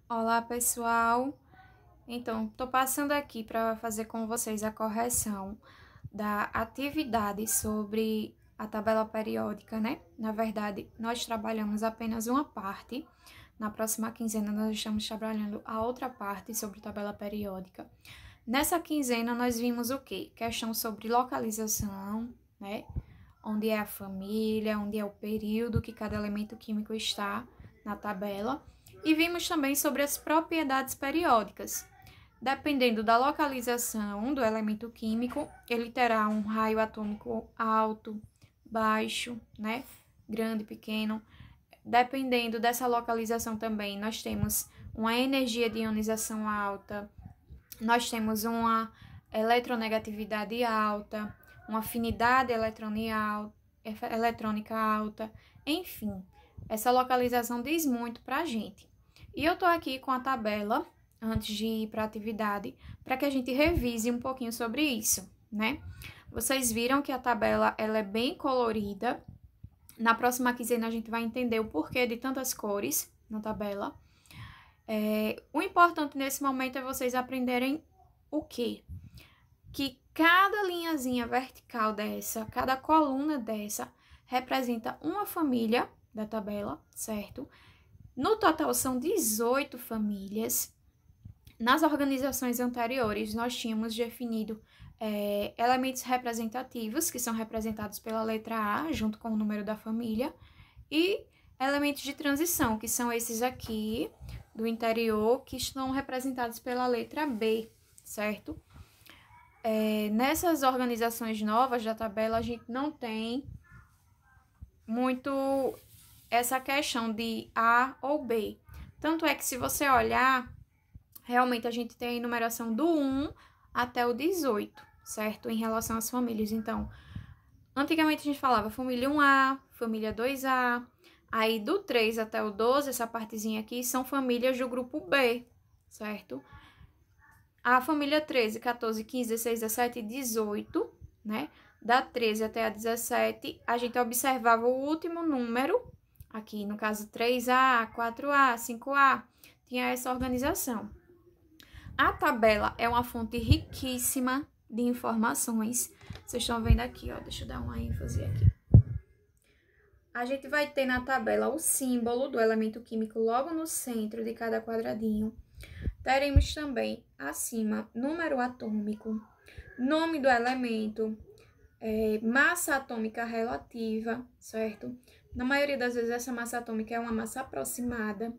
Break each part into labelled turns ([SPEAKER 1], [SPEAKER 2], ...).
[SPEAKER 1] Olá, pessoal. Então, estou passando aqui para fazer com vocês a correção da atividade sobre a tabela periódica, né? Na verdade, nós trabalhamos apenas uma parte. Na próxima quinzena, nós estamos trabalhando a outra parte sobre tabela periódica. Nessa quinzena, nós vimos o quê? Questão sobre localização, né? Onde é a família, onde é o período que cada elemento químico está na tabela. E vimos também sobre as propriedades periódicas. Dependendo da localização do elemento químico, ele terá um raio atômico alto, baixo, né? Grande, pequeno. Dependendo dessa localização também, nós temos uma energia de ionização alta, nós temos uma eletronegatividade alta, uma afinidade eletrônica alta, enfim, essa localização diz muito para a gente. E eu tô aqui com a tabela, antes de ir para a atividade, para que a gente revise um pouquinho sobre isso, né? Vocês viram que a tabela ela é bem colorida. Na próxima quinzena a gente vai entender o porquê de tantas cores na tabela. O importante nesse momento é vocês aprenderem o quê? Que cada linhazinha vertical dessa, cada coluna dessa, representa uma família da tabela, certo? No total são 18 famílias. Nas organizações anteriores, nós tínhamos definido elementos representativos, que são representados pela letra A, junto com o número da família, e elementos de transição, que são esses aqui, do interior, que estão representados pela letra B, certo? Nessas organizações novas da tabela, a gente não tem muito essa questão de A ou B. Tanto é que se você olhar, realmente a gente tem a enumeração do 1 até o 18, certo? Em relação às famílias. Então, antigamente a gente falava família 1A, família 2A, aí do 3 até o 12, essa partezinha aqui, são famílias do grupo B, certo? A família 13, 14, 15, 16, 17 e 18, né? Da 13 até a 17, a gente observava o último número, aqui no caso 3A, 4A, 5A, tinha essa organização. A tabela é uma fonte riquíssima de informações. Vocês estão vendo aqui, ó, deixa eu dar uma ênfase aqui. A gente vai ter na tabela o símbolo do elemento químico logo no centro de cada quadradinho. Teremos também, acima, número atômico, nome do elemento, massa atômica relativa, certo? Na maioria das vezes, essa massa atômica é uma massa aproximada.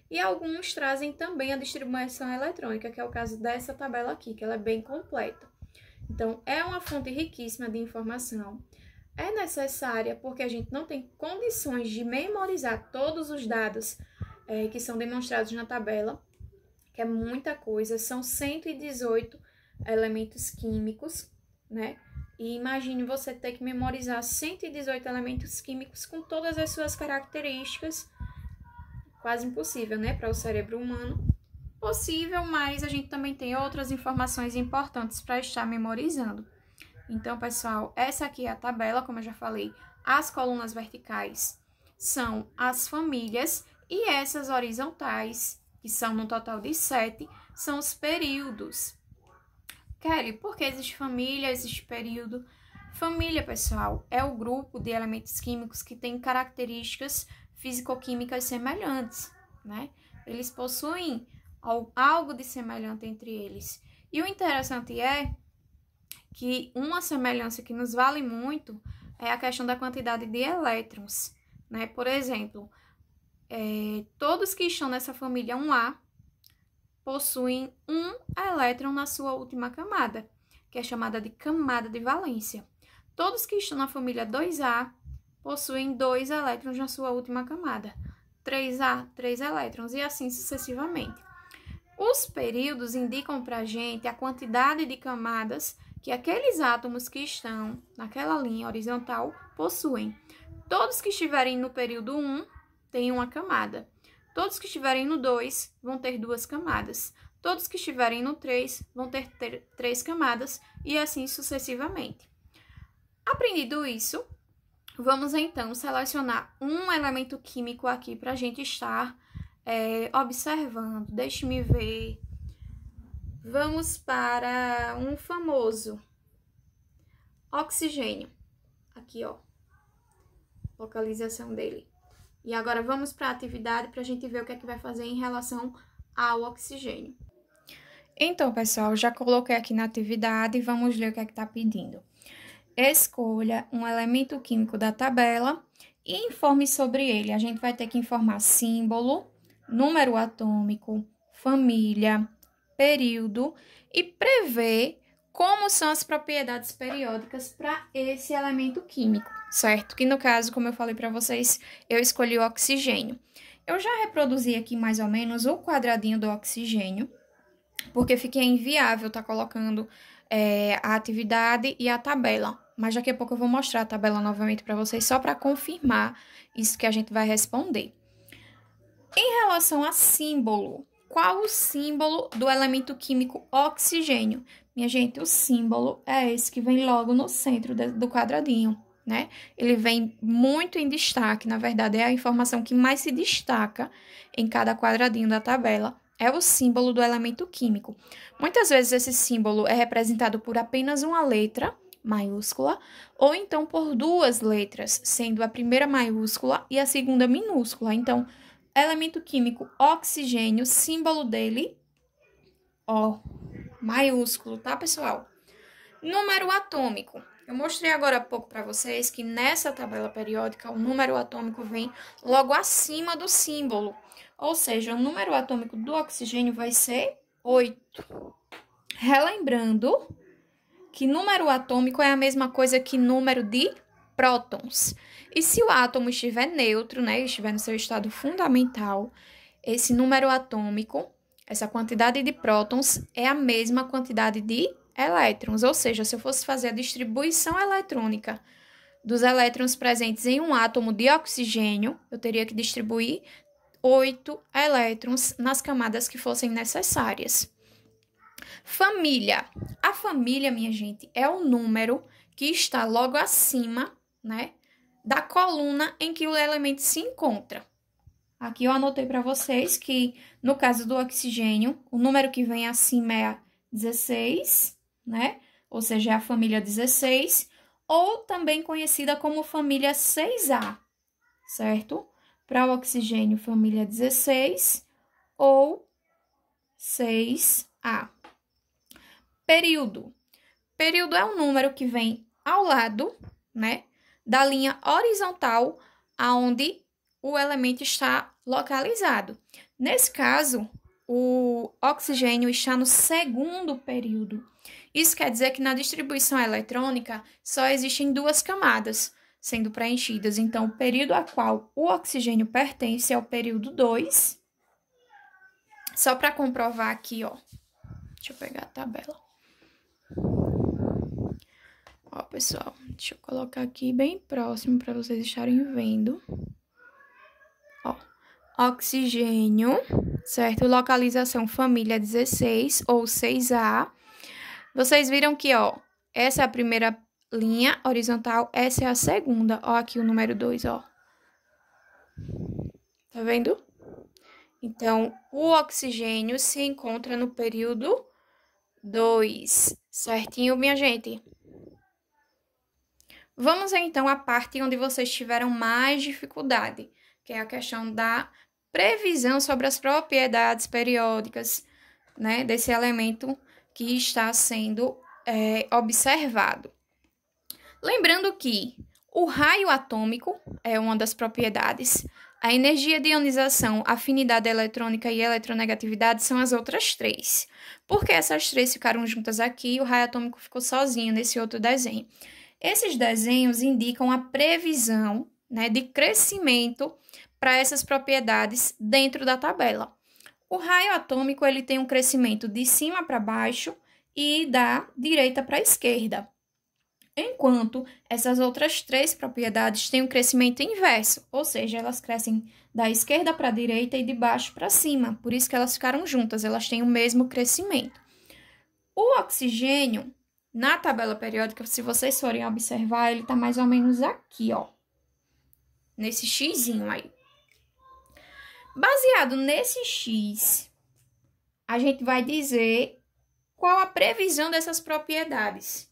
[SPEAKER 1] E alguns trazem também a distribuição eletrônica, que é o caso dessa tabela aqui, que ela é bem completa. Então, é uma fonte riquíssima de informação. É necessária porque a gente não tem condições de memorizar todos os dados que são demonstrados na tabela, que é muita coisa, são 118 elementos químicos, né? E imagine você ter que memorizar 118 elementos químicos com todas as suas características, quase impossível, né, para o cérebro humano. Possível, mas a gente também tem outras informações importantes para estar memorizando. Então, pessoal, essa aqui é a tabela, como eu já falei, as colunas verticais são as famílias e essas horizontais, que são no total de 7, são os períodos. Kelly, por que existe família, existe período? Família, pessoal, é o grupo de elementos químicos que tem características físico-químicas semelhantes, né? Eles possuem algo de semelhante entre eles. E o interessante é que uma semelhança que nos vale muito é a questão da quantidade de elétrons, né? Por exemplo, todos que estão nessa família 1A possuem um elétron na sua última camada, que é chamada de camada de valência. Todos que estão na família 2A possuem 2 elétrons na sua última camada. 3A, 3 elétrons e assim sucessivamente. Os períodos indicam para a gente a quantidade de camadas que aqueles átomos que estão naquela linha horizontal possuem. Todos que estiverem no período 1 têm uma camada. Todos que estiverem no 2 vão ter 2 camadas. Todos que estiverem no 3 vão ter 3 camadas e assim sucessivamente. Aprendido isso, vamos então selecionar um elemento químico aqui para a gente estar observando. Deixe-me ver. Vamos para um famoso. Oxigênio. Aqui, ó. Localização dele. E agora vamos para a atividade para a gente ver o que é que vai fazer em relação ao oxigênio. Então, pessoal, já coloquei aqui na atividade e vamos ler o que é que está pedindo. Escolha um elemento químico da tabela e informe sobre ele. A gente vai ter que informar símbolo, número atômico, família, período e prever como são as propriedades periódicas para esse elemento químico, certo? Que no caso, como eu falei para vocês, eu escolhi o oxigênio. Eu já reproduzi aqui mais ou menos o quadradinho do oxigênio, porque fica inviável estar colocando a atividade e a tabela. Mas daqui a pouco eu vou mostrar a tabela novamente para vocês, só para confirmar isso que a gente vai responder. Em relação a símbolo, qual o símbolo do elemento químico oxigênio? Minha gente, o símbolo é esse que vem logo no centro do quadradinho, né? Ele vem muito em destaque, na verdade, é a informação que mais se destaca em cada quadradinho da tabela. É o símbolo do elemento químico. Muitas vezes esse símbolo é representado por apenas uma letra maiúscula, ou então por duas letras, sendo a primeira maiúscula e a segunda minúscula. Então, elemento químico oxigênio, símbolo dele, O, maiúsculo, tá, pessoal? Número atômico. Eu mostrei agora há pouco para vocês que nessa tabela periódica o número atômico vem logo acima do símbolo. Ou seja, o número atômico do oxigênio vai ser 8. Relembrando que número atômico é a mesma coisa que número de prótons. E se o átomo estiver neutro, né, estiver no seu estado fundamental, esse número atômico, essa quantidade de prótons, é a mesma quantidade de elétrons. Ou seja, se eu fosse fazer a distribuição eletrônica dos elétrons presentes em um átomo de oxigênio, eu teria que distribuir 8 elétrons nas camadas que fossem necessárias. Família. A família, minha gente, é o número que está logo acima, né, da coluna em que o elemento se encontra. Aqui eu anotei para vocês que, no caso do oxigênio, o número que vem acima é a 16, né? Ou seja, é a família 16, ou também conhecida como família 6A, certo? Para o oxigênio, família 16 ou 6A. Período. Período é um número que vem ao lado, né, da linha horizontal aonde o elemento está localizado. Nesse caso, o oxigênio está no segundo período. Isso quer dizer que na distribuição eletrônica só existem duas camadas sendo preenchidas. Então, o período a qual o oxigênio pertence é o período 2. Só para comprovar aqui, ó. Deixa eu pegar a tabela. Ó, pessoal, deixa eu colocar aqui bem próximo para vocês estarem vendo. Ó, oxigênio, certo? Localização família 16 ou 6A. Vocês viram que, ó, essa é a primeira linha horizontal, essa é a segunda. Ó, aqui o número 2, ó. Tá vendo? Então, o oxigênio se encontra no período 2, certinho, minha gente? Vamos, então, à parte onde vocês tiveram mais dificuldade, que é a questão da previsão sobre as propriedades periódicas, né, desse elemento que está sendo observado. Lembrando que o raio atômico é uma das propriedades, a energia de ionização, afinidade eletrônica e eletronegatividade são as outras 3. Porque essas 3 ficaram juntas aqui e o raio atômico ficou sozinho nesse outro desenho. Esses desenhos indicam a previsão, né, de crescimento para essas propriedades dentro da tabela. O raio atômico ele tem um crescimento de cima para baixo e da direita para a esquerda. Enquanto essas outras 3 propriedades têm um crescimento inverso, ou seja, elas crescem da esquerda para a direita e de baixo para cima. Por isso que elas ficaram juntas, elas têm o mesmo crescimento. O oxigênio, na tabela periódica, se vocês forem observar, ele está mais ou menos aqui, ó. Nesse xizinho aí. Baseado nesse X, a gente vai dizer qual a previsão dessas propriedades,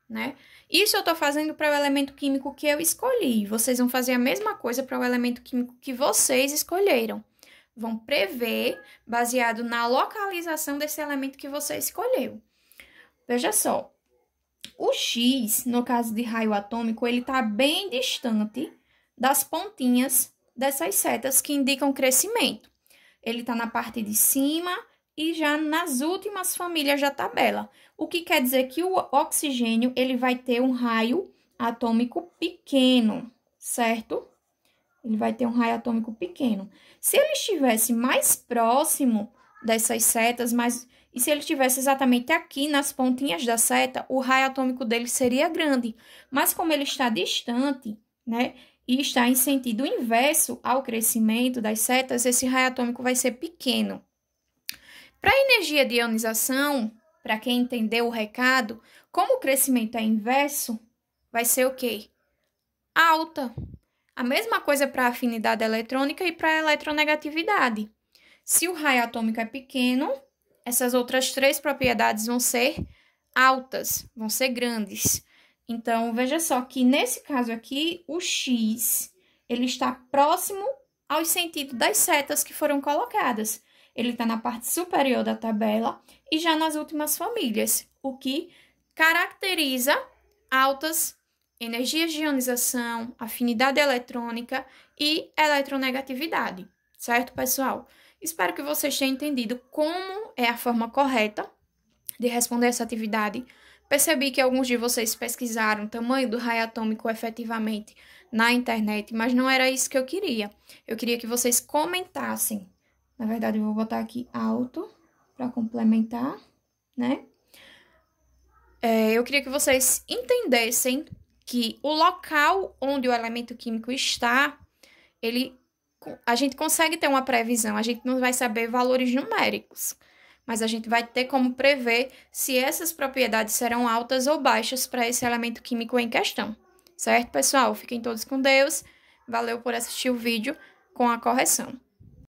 [SPEAKER 1] né? Isso eu tô fazendo para o elemento químico que eu escolhi. Vocês vão fazer a mesma coisa para o elemento químico que vocês escolheram. Vão prever baseado na localização desse elemento que você escolheu. Veja só, o X, no caso de raio atômico, ele está bem distante das pontinhas dessas setas que indicam crescimento. Ele está na parte de cima e já nas últimas famílias da tabela. O que quer dizer que o oxigênio ele vai ter um raio atômico pequeno, certo? Ele vai ter um raio atômico pequeno. Se ele estivesse mais próximo dessas setas, e se ele estivesse exatamente aqui nas pontinhas da seta, o raio atômico dele seria grande. Mas como ele está distante, né, e está em sentido inverso ao crescimento das setas, esse raio atômico vai ser pequeno. Para a energia de ionização, para quem entendeu o recado, como o crescimento é inverso, vai ser o quê? Alta. A mesma coisa para a afinidade eletrônica e para a eletronegatividade. Se o raio atômico é pequeno, essas outras três propriedades vão ser altas, vão ser grandes. Então, veja só que nesse caso aqui, o X, ele está próximo ao sentido das setas que foram colocadas. Ele está na parte superior da tabela e já nas últimas famílias, o que caracteriza altas energias de ionização, afinidade eletrônica e eletronegatividade, certo, pessoal? Espero que vocês tenham entendido como é a forma correta de responder essa atividade. Percebi que alguns de vocês pesquisaram o tamanho do raio atômico efetivamente na internet, mas não era isso que eu queria. Eu queria que vocês comentassem. Na verdade, eu vou botar aqui alto para complementar, né? Eu queria que vocês entendessem que o local onde o elemento químico está, a gente consegue ter uma previsão, a gente não vai saber valores numéricos, mas a gente vai ter como prever se essas propriedades serão altas ou baixas para esse elemento químico em questão. Certo, pessoal? Fiquem todos com Deus. Valeu por assistir o vídeo com a correção.